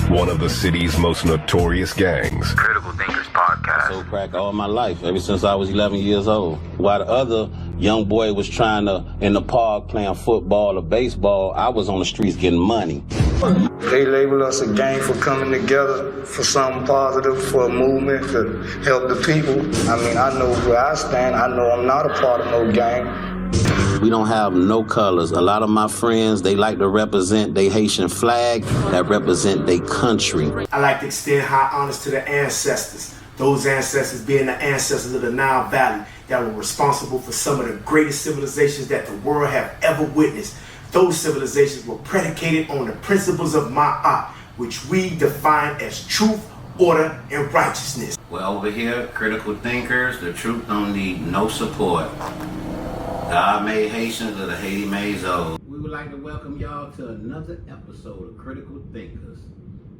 one of the city's most notorious gangs. Critical Thinkers Podcast. So crack all my life, ever since I was 11 years old. While the other young boy was trying to, in the park, playing football or baseball, I was on the streets getting money. They label us a gang for coming together for something positive, for a movement to help the people. I mean, I know where I stand. I know I'm not a part of no gang. We don't have no colors. A lot of my friends, they like to represent their Haitian flag that represent their country. I like to extend high honors to the ancestors. Those ancestors being the ancestors of the Nile Valley that were responsible for some of the greatest civilizations that the world have ever witnessed. Those civilizations were predicated on the principles of Ma'at, which we define as truth, order, and righteousness. Well, over here, critical thinkers, the truth don't need no support. God made Haitians, little Haiti made Zoe. We would like to welcome y'all to another episode of Critical Thinkers.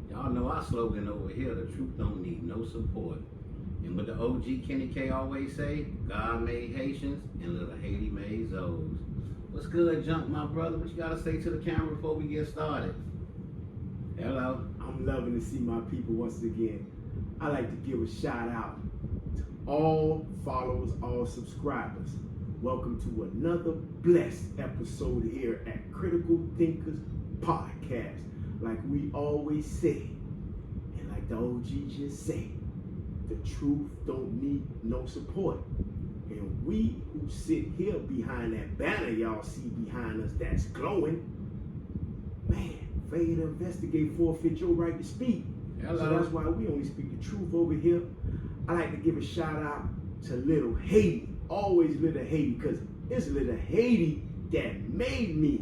Y'all know our slogan over here, the truth don't need no support. And what the OG Kenny K always say, God made Haitians and little Haiti made Zoes. What's good, Junk, my brother? What you gotta say to the camera before we get started? Hello. I'm loving to see my people once again. I like to give a shout out to all followers, all subscribers. Welcome to another blessed episode here at Critical Thinkers Podcast. Like we always say, and like the OG just said, the truth don't need no support. And we who sit here behind that banner y'all see behind us that's glowing, man, failure to investigate forfeit your right to speak. Hello. So that's why we only speak the truth over here. I like to give a shout out to little Haiti. Always little Haiti, because it's little Haiti that made me.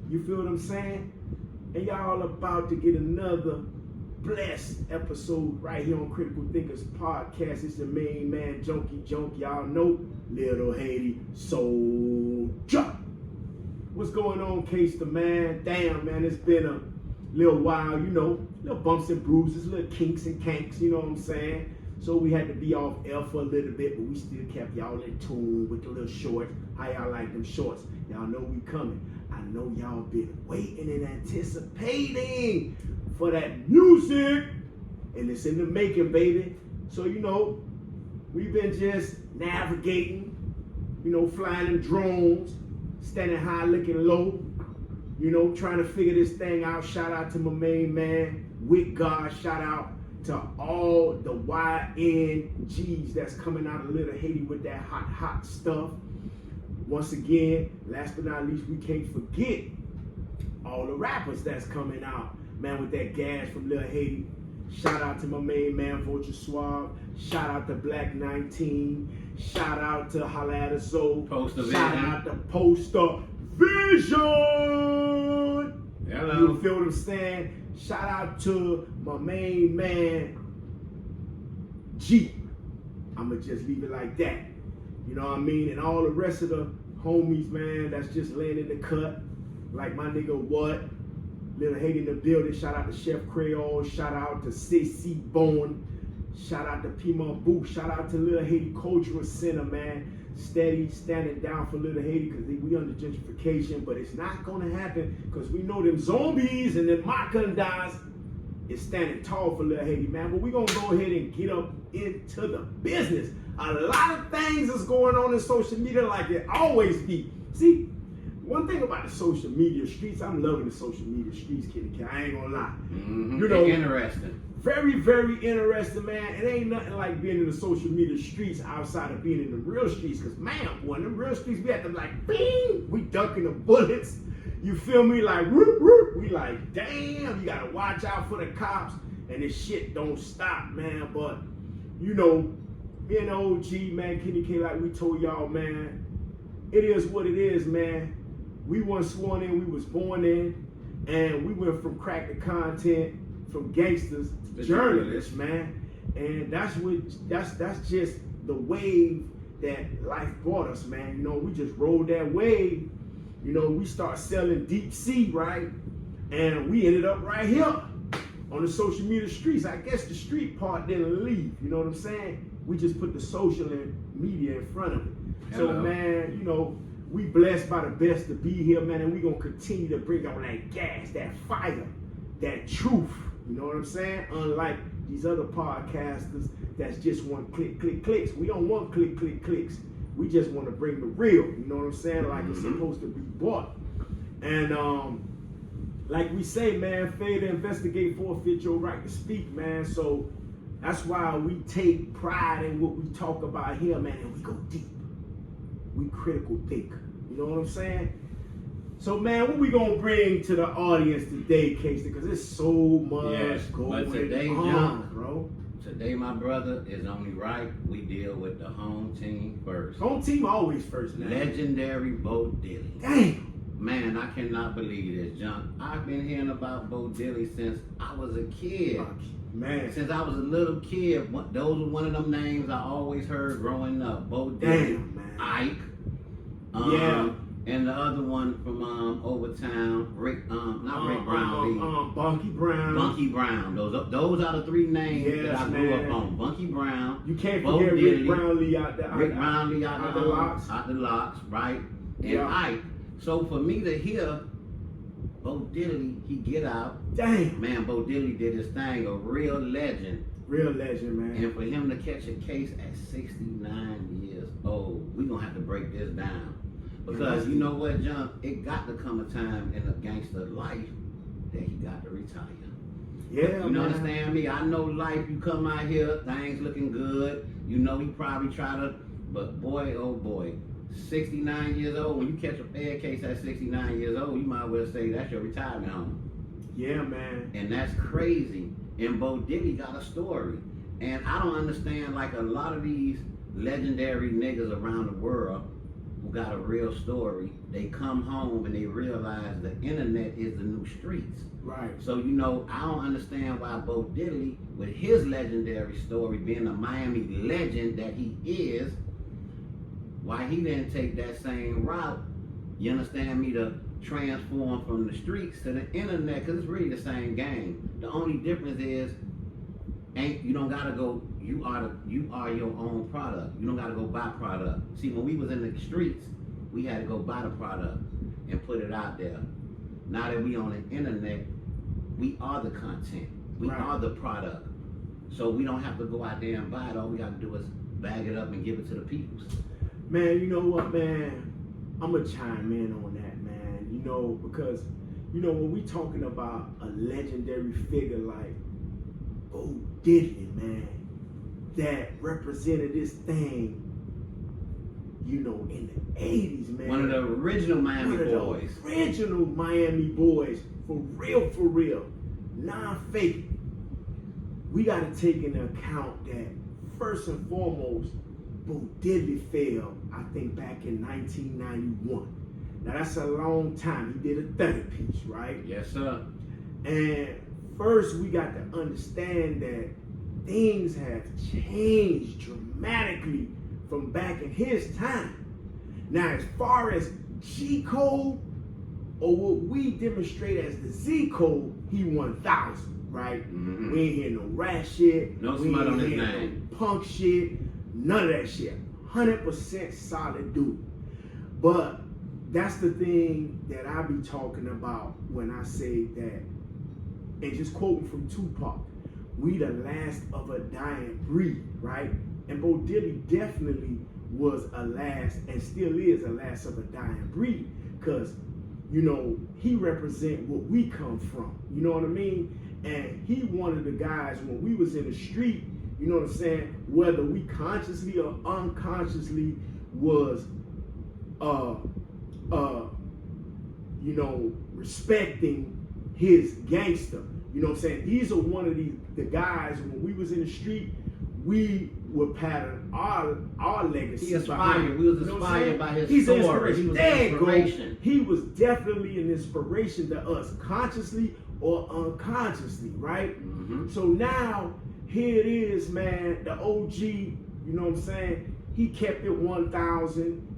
You feel what I'm saying? And y'all about to get another blessed episode right here on Critical Thinkers Podcast. It's the main man, Junkie Junk. Y'all know little Haiti soldier. What's going on, Case the man? Damn, man, it's been a little while, you know, little bumps and bruises, little kinks and kanks, you know what I'm saying? So we had to be off air for a little bit, but we still kept y'all in tune with the little shorts. How y'all like them shorts? Y'all know we coming. I know y'all been waiting and anticipating for that music. And it's in the making, baby. So, you know, we've been just navigating, you know, flying in drones, standing high, looking low, you know, trying to figure this thing out. Shout out to my main man, With God. Shout out to all the YNGs that's coming out of Little Haiti with that hot stuff. Once again, last but not least, we can't forget all the rappers that's coming out, man, with that gas from Little Haiti. Shout out to my main man, Vulture Suave. Shout out to Black 19. Shout out to Holla at a Soul. Poster Shout Vision. out to Poster Vision. Hello. You feel what I'm saying? Shout out to my main man, G. I'ma just leave it like that. You know what I mean? And all the rest of the homies, man, that's just laying in the cut. Like my nigga What? Little Haiti in the building. Shout out to Chef Creole. Shout out to CC Bone. Shout out to Piedmont Boo. Shout out to Little Haiti Cultural Center, man. Steady standing down for Little Haiti because we under gentrification, but it's not gonna happen because we know them zombies and them Makandas is standing tall for Little Haiti, man. But we're gonna go ahead and get up into the business. A lot of things is going on in social media like it always be. See, one thing about the social media streets, I'm loving the social media streets, Kitty Cat. I ain't gonna lie. Mm-hmm. You know, interesting. Very, very interesting, man. It ain't nothing like being in the social media streets outside of being in the real streets. Because, man, boy, in the real streets, we had them like, bing, we ducking the bullets. You feel me? Like, whoop, whoop. We like, damn, you got to watch out for the cops. And this shit don't stop, man. But, you know, being OG, man, Kenny K, like we told y'all, man, it is what it is, man. We weren't sworn in, we was born in. And we went from crack to content, from gangsters to journalists, man. And that's just the wave that life brought us, man. You know, we just rode that wave. You know, we start selling deep sea, right? And we ended up right here on the social media streets. I guess the street part didn't leave, you know what I'm saying? We just put the social and media in front of it. Hello. So, man, you know, we blessed by the best to be here, man, and we gonna continue to bring on that gas, that fire, that truth. You know what I'm saying? Unlike these other podcasters that's just want clicks. We don't want clicks. We just want to bring the real. You know what I'm saying? Like it's supposed to be bought. And like we say, man, fail to investigate, forfeit your right to speak, man. So that's why we take pride in what we talk about here, man, and we go deep. We critical thinker. You know what I'm saying? So, man, what we gonna bring to the audience today, Casey? Because there's so much going on, bro. Today, my brother, is only right we deal with the home team first. Home team always first, man. Legendary Bo Dilly. Damn. Man, I cannot believe this, John. I've been hearing about Bo Dilly since I was a kid. Man. Since I was a little kid, those were one of them names I always heard growing up. Bo Dilly, Damn, man. Ike. And the other one from Overtown, Rick Brown. Bunky Brown. Bunky Brown. Those are the three names that I grew up on. Bunky Brown. You can't forget Rick Brownlee out there. Rick Brownlee out the locks. Out the locks, right? And Ike. So for me to hear Bo Dilly, he get out. Damn. Man, Bo Dilly did his thing, a real legend. Real legend, man. And for him to catch a case at 69 years old, we're going to have to break this down. Because you know what, John? It got to come a time in a gangster life that he got to retire. Yeah, you understand me? I know life, you come out here, things looking good. You know he probably try to, but boy, oh boy, 69 years old, when you catch a bad case at 69 years old, you might well say that's your retirement home. Yeah, man. And that's crazy. And Bo Dilly got a story. And I don't understand, like a lot of these legendary niggas around the world who got a real story, they come home and they realize the internet is the new streets. Right. So, you know, I don't understand why Bo Dilly, with his legendary story, being a Miami legend that he is, why he didn't take that same route, you understand me, to transform from the streets to the internet, because it's really the same game. The only difference is, you don't gotta go, you are your own product. You don't gotta go buy product. See, when we was in the streets, we had to go buy the product and put it out there. Now that we on the internet, we are the content. We are the product. So we don't have to go out there and buy it. All we gotta do is bag it up and give it to the people. Man, you know what, man? I'm gonna chime in on that, man. You know, because, you know, when we talking about a legendary figure like Bo Dilly, man, that represented this thing, you know, in the 80s, man. One of the original Miami boys. Original Miami boys, for real, non-fake. We gotta take into account that, first and foremost, Bo Dilly fell, I think, back in 1991. Now that's a long time. He did a 30 piece, right? Yes, sir. And first we got to understand that things have changed dramatically from back in his time. Now, as far as G code, or what we demonstrate as the Z code, he 1000, right? Mm-hmm. We ain't hear no rat shit. No we smut ain't on his hear name. No punk shit. None of that shit. 100% solid dude. But that's the thing that I be talking about when I say that, and just quoting from Tupac, we the last of a dying breed, right? And Bo Dilly definitely was a last, and still is a last of a dying breed, because, you know, he represent what we come from, you know what I mean? And he one of the guys, when we was in the street, you know what I'm saying, whether we consciously or unconsciously was you know, respecting his gangster. You know what I'm saying? These are one of the guys, when we was in the street, we would pattern our legacy. He inspired. We was inspired by his He's story. He was an inspiration. He was definitely an inspiration to us, consciously or unconsciously, right? Mm-hmm. So now, here it is, man, the OG, you know what I'm saying? He kept it 1000.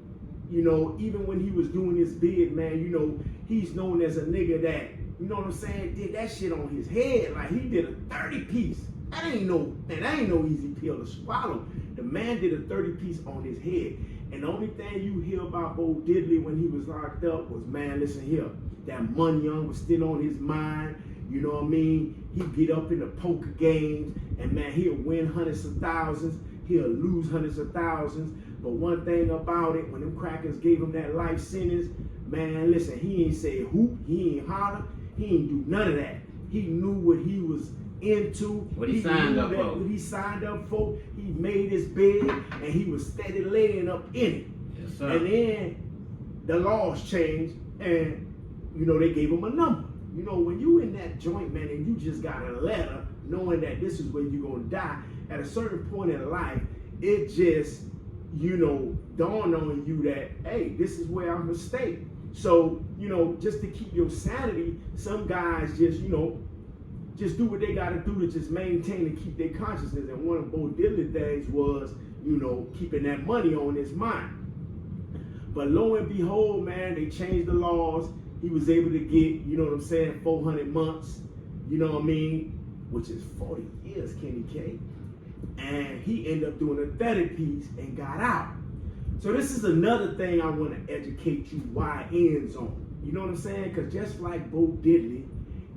You know, even when he was doing his bid, man, you know, he's known as a nigga that, you know what I'm saying, did that shit on his head. Like, he did a 30 piece. That ain't no easy pill to swallow. The man did a 30 piece on his head. And the only thing you hear about Bo Dilly when he was locked up was, man, listen here, that money was still on his mind. You know what I mean? He'd get up in the poker games, and man, he'll win hundreds of thousands, he'll lose hundreds of thousands. But one thing about it, when them crackers gave him that life sentence, man, listen, he ain't say hoop, he ain't holler, he ain't do none of that. He knew what he was into. What he signed up for. What he signed up for. He made his bed, and he was steady laying up in it. Yes, sir. And then the laws changed, and you know, they gave him a number. You know, when you in that joint, man, and you just got a letter knowing that this is where you're gonna die, at a certain point in life, it just, you know, dawned on you that, hey, this is where I'm gonna stay. So, you know, just to keep your sanity, some guys just, you know, just do what they gotta do to just maintain and keep their consciousness. And one of Bo Dilly things was, you know, keeping that money on his mind. But lo and behold, man, they changed the laws. He was able to get, you know what I'm saying, 400 months, you know what I mean, which is 40 years, Kenny K. And he ended up doing a 30 piece and got out. So this is another thing I want to educate you why it ends on. You know what I'm saying? Because just like Bo Dilly,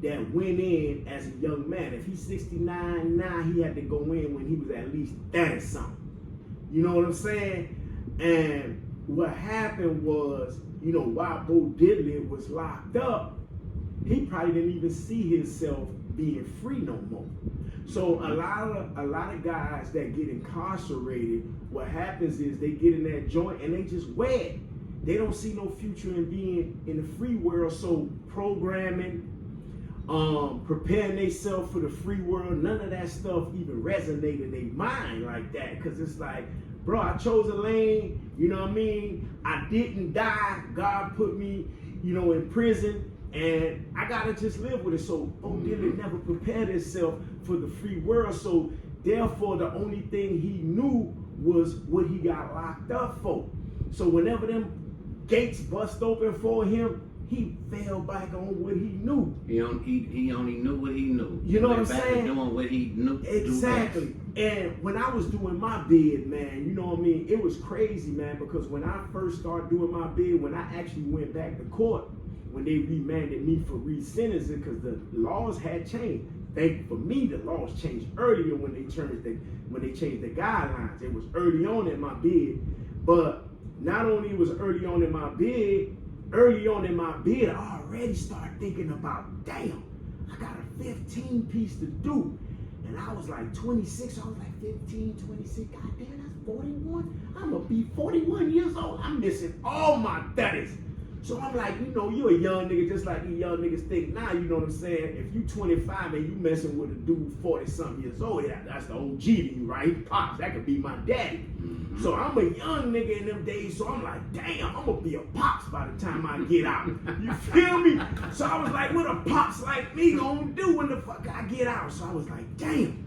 that went in as a young man, if he's 69 now, he had to go in when he was at least 30 something. You know what I'm saying? And what happened was, you know, while Bo Dilly was locked up, he probably didn't even see himself being free no more. So a lot of guys that get incarcerated, what happens is they get in that joint and they just wed. They don't see no future in being in the free world. So programming, preparing themselves for the free world, none of that stuff even resonate in their mind like that. Cause it's like, bro, I chose a lane, you know what I mean? I didn't die. God put me, you know, in prison, and I gotta just live with it. So Bo Dilly never prepared himself for the free world. So therefore, the only thing he knew was what he got locked up for. So whenever them gates bust open for him, he fell back on what he knew. He only knew what he knew. You know what I'm back saying? to doing what he knew. Exactly. And when I was doing my bid, man, you know what I mean? It was crazy, man, because when I first started doing my bid, when I actually went back to court, when they remanded me for resentencing, because the laws had changed. For me, the laws changed earlier when they changed the guidelines. It was early on in my bid, but not only was early on in my bid, I already started thinking about, damn, I got a 15 piece to do. And I was like 26, I was like 15, 26, god damn, that's 41. I'm gonna be 41 years old. I'm missing all my 30s. So I'm like, you know, you're a young nigga just like these young niggas think now, you know what I'm saying? If you 25 and you messing with a dude 40-something years old, yeah, that's the OG to you, right? Pops, that could be my daddy. Mm-hmm. So I'm a young nigga in them days, so I'm like, damn, I'm gonna be a pops by the time I get out. You feel me? So I was like, what a pops like me gonna do when the fuck I get out? So I was like, damn,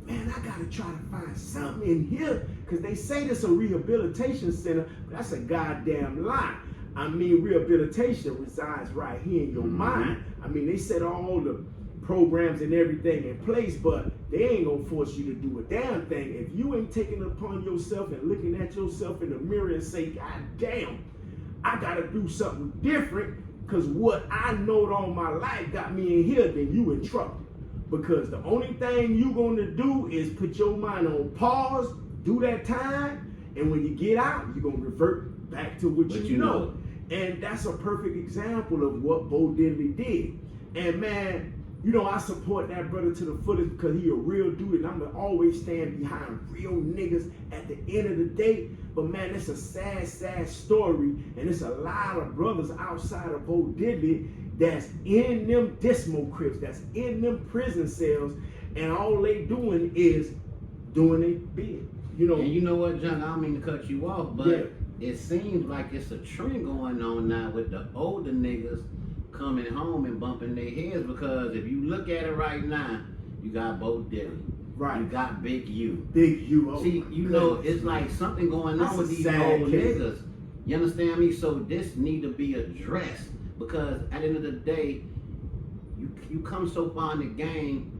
man, I gotta try to find something in here, because they say this a rehabilitation center, but that's a goddamn lie. I mean, rehabilitation resides right here in your mind. I mean, they set all the programs and everything in place, but they ain't gonna force you to do a damn thing. If you ain't taking it upon yourself and looking at yourself in the mirror and say, God damn, I gotta do something different, because what I knowed all my life got me in here, then you in trouble. Because the only thing you gonna do is put your mind on pause, do that time, and when you get out, you're gonna revert back to what you know. And that's a perfect example of what Bo Dilly did. And man, you know, I support that brother to the fullest because he a real dude, and I'm gonna always stand behind real niggas at the end of the day. But man, it's a sad, sad story, and it's a lot of brothers outside of Bo Dilly that's in them dismal cribs, that's in them prison cells, and all they doing is doing a bid. You know. And you know what, John? I don't mean to cut you off, but yeah, it seems like it's a trend going on now with the older niggas coming home and bumping their heads, because if you look at it right now, you got Bo Dilly. Right. You got Big U. Big U. Oh, see, you know, it's like something going on with these old niggas. You understand me? So this need to be addressed, because at the end of the day, you come so far in the game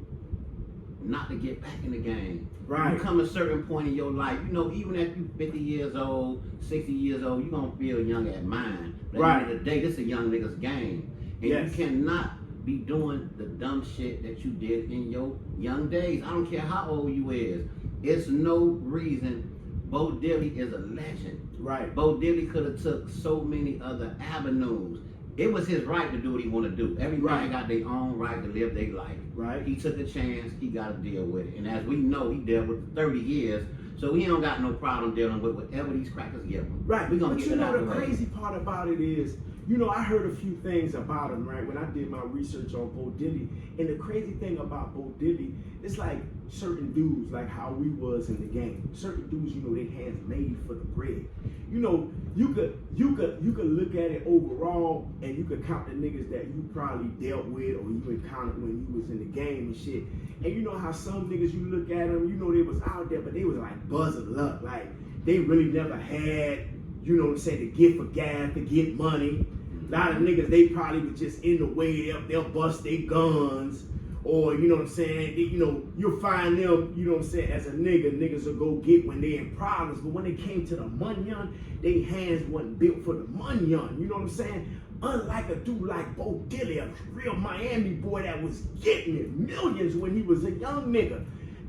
not to get back in the game. Right. You come a certain point in your life, you know, even if you 50 years old, 60 years old, you're going to feel young at mind. But at the end of the day, this is a young nigga's game. And you cannot be doing the dumb shit that you did in your young days. I don't care how old you is. It's no reason. Bo Dilly is a legend. Right. Bo Dilly could have took so many other avenues. It was his right to do what he want to do. Every man got their own right to live their life. Right. He took a chance. He got to deal with it. And as we know, he dealt with 30 years. So he don't got no problem dealing with whatever these crackers give him. Right. We gonna but get you it out know of the the way. crazy part about it is, you know, I heard a few things about him, right, when I did my research on Bo Dilly. And the crazy thing about Bo Dilly, it's like certain dudes, like how we was in the game. Certain dudes, you know, their hands made for the bread. You know, you could look at it overall, and you could count the niggas that you probably dealt with or you encountered when you was in the game and shit. And you know how some niggas, you look at them, you know they was out there, but they was like buzzing luck. Like they really never had, you know what I'm saying, the gift of gab to get money. A lot of niggas, they probably was just in the way, they'll bust their guns, or you know what I'm saying, you know, you'll find them, you know what I'm saying, as a niggas will go get when they in problems, but when they came to the munyon, they hands wasn't built for the munyon, you know what I'm saying? Unlike a dude like Bo Dilly, a real Miami boy that was getting it, millions when he was a young nigga.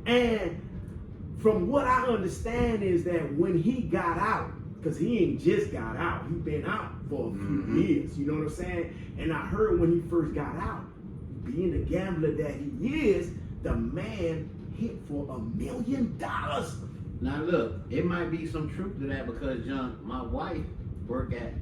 And from what I understand is that when he got out, because he ain't just got out, he been out for a few years, you know what I'm saying? And I heard when he first got out, being the gambler that he is, the man hit for $1 million. Now look, it might be some truth to that because John, my wife worked at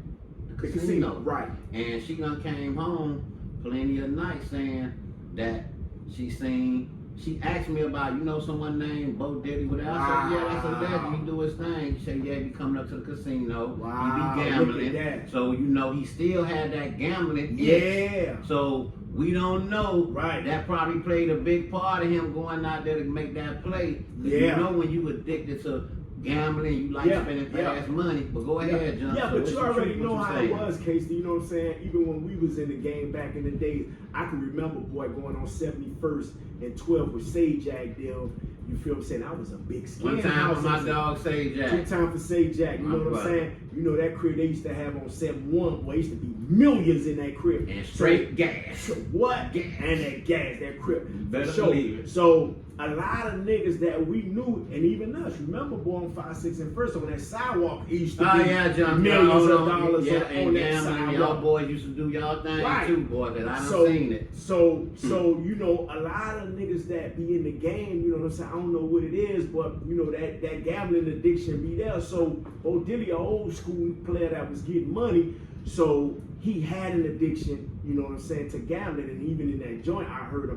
the casino. Right. And she done came home plenty of nights saying that she asked me about, you know, someone named Bo Dilly, whatever. I said, yeah, that's a legend. He do his thing. She said, yeah, he be coming up to the casino. Wow, he be look at that. gambling. So, you know, he still had that gambling. Yeah. So, we don't know. Right. That probably played a big part of him going out there to make that play. Yeah. You know when you addicted to gambling, you like spending fast money. But go ahead, John. Yeah, So but you already know how saying? it was, Casey. You know what I'm saying? Even when we was in the game back in the days, I can remember, boy, going on 71st and 12 with Sajak deal. You feel what I'm saying? I was a big scam. One time for my dog Sajak. 2 times for Sajak. You know what I'm saying? You know that crib they used to have on 71, boy, used to be millions in that crib. And straight gas. What? Gas. And that gas, that crib. Better For sure. believe it. So a lot of niggas that we knew, and even us, remember, boy, on 5, 6, and first on that sidewalk, it used to be John, millions of dollars and on that gambling. sidewalk. Y'all boys used to do y'all thing too, boy, because I done seen it. So you know, a lot of niggas that be in the game, you know what I'm saying? I don't know what it is, but you know that gambling addiction be there. So Bo Dilly, an old school player that was getting money, so he had an addiction, you know what I'm saying, to gambling. And even in that joint, I heard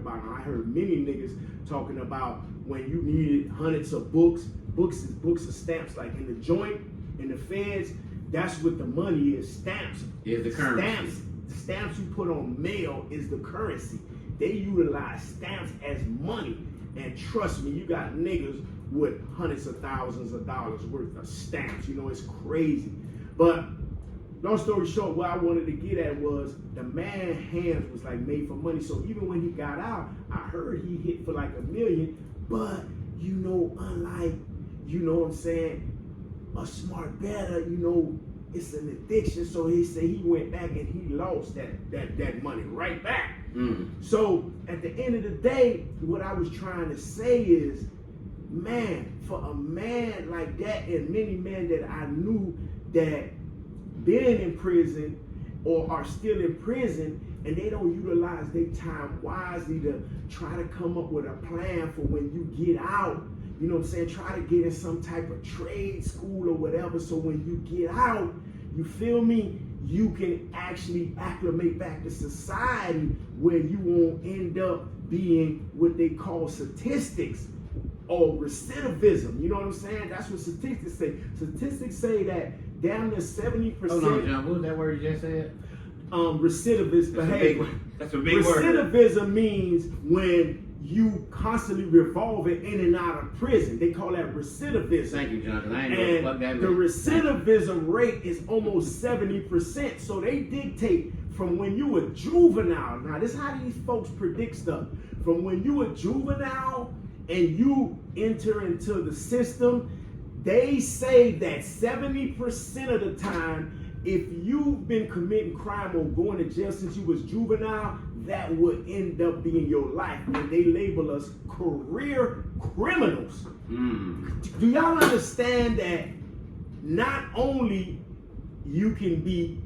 many niggas talking about when you needed hundreds of books of stamps, like in the joint, in the feds. That's what the money is. Stamps Is the currency. Stamps you put on mail is the currency. They utilize stamps as money. And trust me, you got niggas with hundreds of thousands of dollars worth of stamps. You know, it's crazy. But long story short, what I wanted to get at was the man's hands was like made for money. So even when he got out, I heard he hit for like $1 million. But you know, unlike, you know what I'm saying, a smart better, you know, it's an addiction. So he said he went back and he lost that money right back. So at the end of the day, what I was trying to say is, man, for a man like that, and many men that I knew that been in prison or are still in prison, and they don't utilize their time wisely to try to come up with a plan for when you get out. You know what I'm saying? Try to get in some type of trade school or whatever, so when you get out, you feel me, you can actually acclimate back to society where you won't end up being what they call statistics or recidivism. You know what I'm saying? That's what statistics say. Statistics say that damn near 70%. Hold on, John. What was that word you just said? Recidivist behavior. That's a big word. Recidivism means when you constantly revolving in and out of prison. They call that recidivism. Thank you, John. I ain't know what that And the recidivism rate is almost 70%. So they dictate from when you a juvenile. Now, this is how these folks predict stuff. From when you a juvenile and you enter into the system, they say that 70% of the time if you've been committing crime or going to jail since you was juvenile, that would end up being your life. And they label us career criminals. Do y'all understand that not only you can be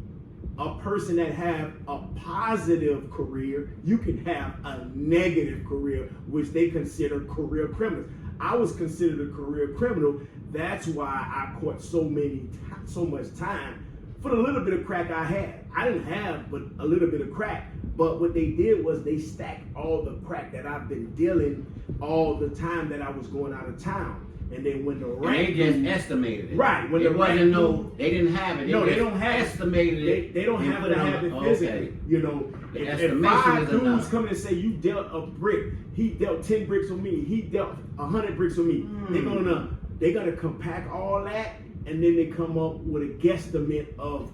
a person that have a positive career, you can have a negative career, which they consider career criminals. I was considered a career criminal. That's why I caught so much time for the little bit of crack I had. I didn't have but a little bit of crack. But what they did was they stacked all the crack that I've been dealing all the time that I was going out of town. And then when the they just estimated it. Right. When it wasn't they didn't have it. They don't have estimated it. They don't have to have it physically. You know, if 5 dudes come and say you dealt a brick, he dealt 10 bricks on me, he dealt 100 bricks on me. They're gonna compact all that, and then they come up with a guesstimate of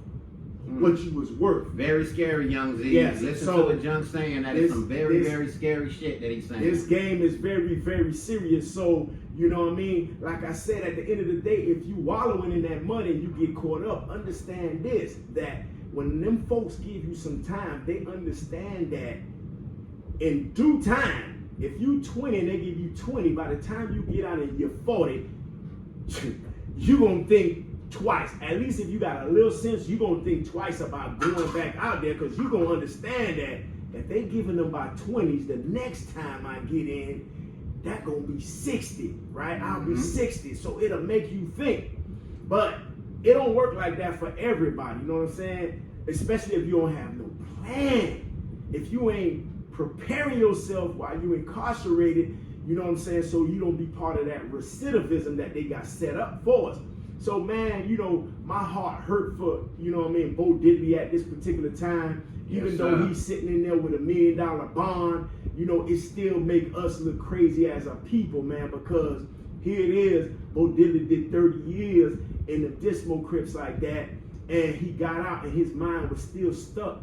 what you was worth. Very scary, Young Z. Yes. Listen to what Young's saying. That is some very scary shit that he's saying. This game is very, very serious. So, you know what I mean? Like I said, at the end of the day, if you wallowing in that money and you get caught up, understand this, that when them folks give you some time, they understand that in due time, if you 20 and they give you 20, by the time you get out and you're 40, you're going to think twice. At least if you got a little sense, you're going to think twice about going back out there, because you're going to understand that if they giving them by 20s, the next time I get in, that going to be 60, right? I'll be 60. So it'll make you think. But it don't work like that for everybody, you know what I'm saying? Especially if you don't have no plan. If you ain't preparing yourself while you incarcerated, you know what I'm saying? So you don't be part of that recidivism that they got set up for us. So man, you know, my heart hurt for, you know what I mean, Bo Dilly at this particular time. Even though he's sitting in there with $1 million bond, you know, it still make us look crazy as a people, man, because here it is, Bo Dilly did 30 years in the Dismo Crips like that, and he got out and his mind was still stuck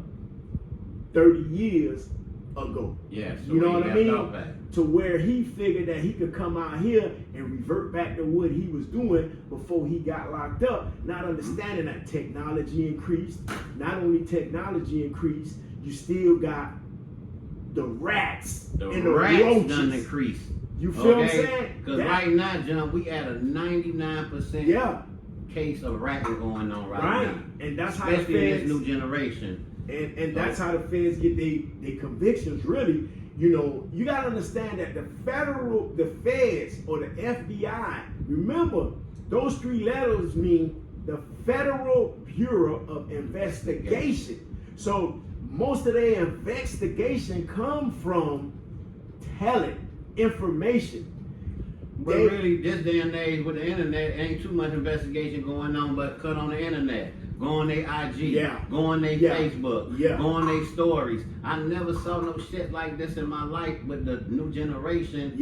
30 years ago. Yeah, so you know what I mean? To where he figured that he could come out here and revert back to what he was doing before he got locked up, not understanding that technology increased. Not only technology increased, you still got the rats and the roaches done increased. You feel what I'm saying? Because right now, John, we at a 99% case of ratting going on right now. And that's especially how the feds, in this new generation. And that's how the feds get their convictions, really. You know, you got to understand that the feds or the FBI, remember, those 3 letters mean the Federal Bureau of Investigation. So most of their investigation come from telling information. But really, this day and age with the internet, ain't too much investigation going on, but cut on the internet. Go on their IG, go on their Facebook, go on their stories. I never saw no shit like this in my life with the new generation.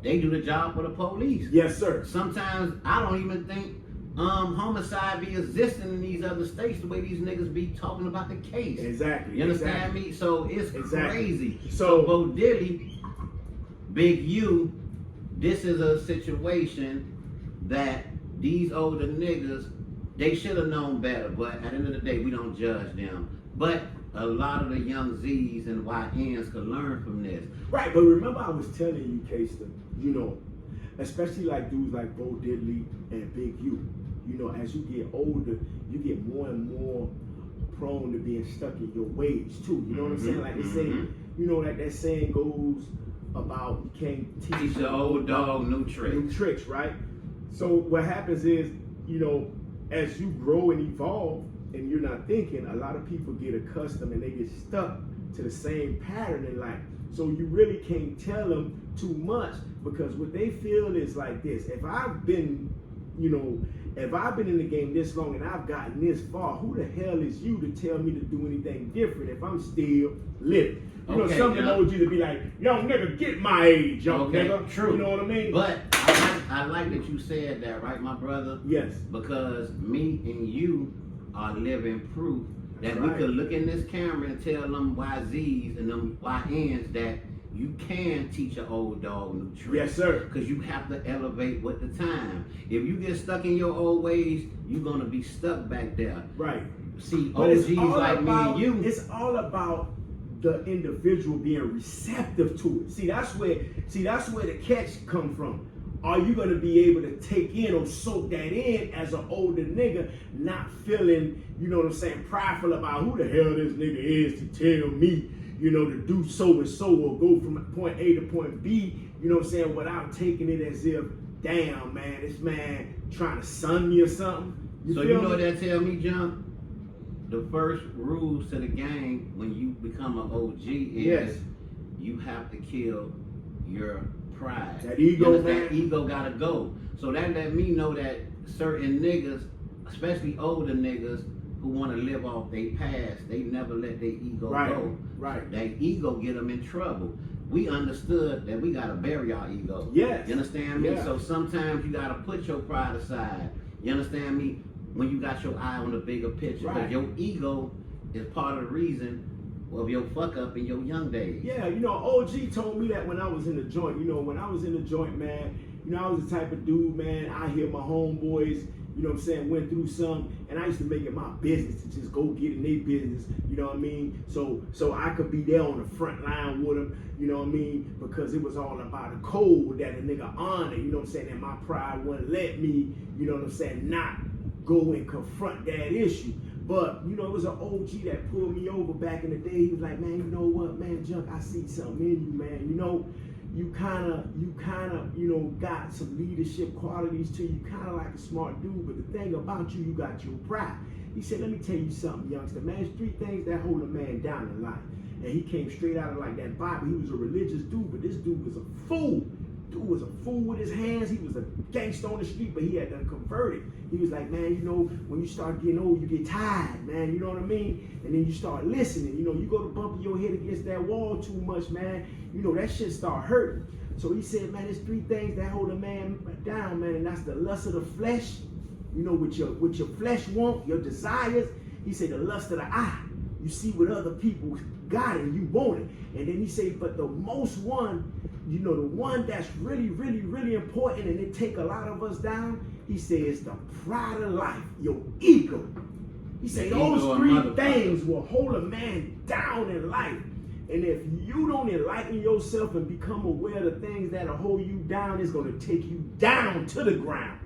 They do the job for the police. Yes, sir. Sometimes I don't even think homicide be existing in these other states the way these niggas be talking about the case. Exactly. You understand me? So it's crazy. So Bo Dilly, Big U, this is a situation that these older niggas, they should have known better, but at the end of the day, we don't judge them. But a lot of the young Z's and YNs could learn from this. Right, but remember I was telling you, Casey, you know, especially like dudes like Bo Dilly and Big U, you know, as you get older, you get more and more prone to being stuck in your ways too. You know what I'm saying? Like they say, you know, like that saying goes about you can't teach the old dog new tricks. New tricks, right? So what happens is, you know, as you grow and evolve and you're not thinking, a lot of people get accustomed and they get stuck to the same pattern in life. So you really can't tell them too much, because what they feel is like this: if I've been, you know, if I've been in the game this long and I've gotten this far, who the hell is you to tell me to do anything different if I'm still living? You know, some emoji to be like, young nigga, get my age, young nigga. True. You know what I mean? But I like that you said that, right, my brother? Yes. Because me and you are living proof that we could look in this camera and tell them YZs and them YNs that you can teach an old dog new tricks. Yes, sir. Because you have to elevate with the time. If you get stuck in your old ways, you're going to be stuck back there. Right. see But OGs like me and you. It's all about the individual being receptive to it. See, that's where the catch come from. Are you gonna be able to take in or soak that in as an older nigga, not feeling, you know what I'm saying, prideful about who the hell this nigga is to tell me, you know, to do so and so or go from point A to point B, you know what I'm saying, without taking it as if, damn, man, this man trying to sun me or something. So you know what that tell me, John? The first rules to the game when you become an OG is you have to kill your pride. That ego, man. That ego gotta go. So that let me know that certain niggas, especially older niggas who want to live off their past, they never let their ego go. Right. That ego get them in trouble. We understood that we gotta bury our ego. Yes. You understand me? Yeah. So sometimes you gotta put your pride aside. You understand me? When you got your eye on the bigger picture, because your ego is part of the reason of your fuck up in your young days. Yeah, you know, OG told me that when I was in the joint. You know, when I was in the joint, man, you know, I was the type of dude, man, I hear my homeboys, you know what I'm saying, went through some, and I used to make it my business to just go get in their business, you know what I mean? So I could be there on the front line with them, you know what I mean? Because it was all about a code that a nigga honored, you know what I'm saying? And my pride wouldn't let me, you know what I'm saying, not go and confront that issue. But, you know, it was an OG that pulled me over back in the day. He was like, man, you know what, man, Junk, I see something in you, man. You know, you kind of, you know, got some leadership qualities to you. Kind of like a smart dude, but the thing about you, you got your pride. He said, let me tell you something, youngster, man. There's 3 things that hold a man down in life. And he came straight out of like that Bible. He was a religious dude, but this dude was a fool. Dude was a fool with his hands. He was a gangster on the street, but he had done converted. He was like, man, you know, when you start getting old, you get tired, man. You know what I mean? And then you start listening. You know, you go to bumping your head against that wall too much, man. You know, that shit start hurting. So he said, man, there's 3 things that hold a man down, man, and that's the lust of the flesh. You know, what your flesh want, your desires. He said the lust of the eye. You see what other people got and you want it. And then he said, but the most one, you know, the one that's really, really, really important and it take a lot of us down, he says the pride of life, your ego. He said those 3 things will hold a man down in life. And if you don't enlighten yourself and become aware of the things that'll hold you down, it's going to take you down to the ground.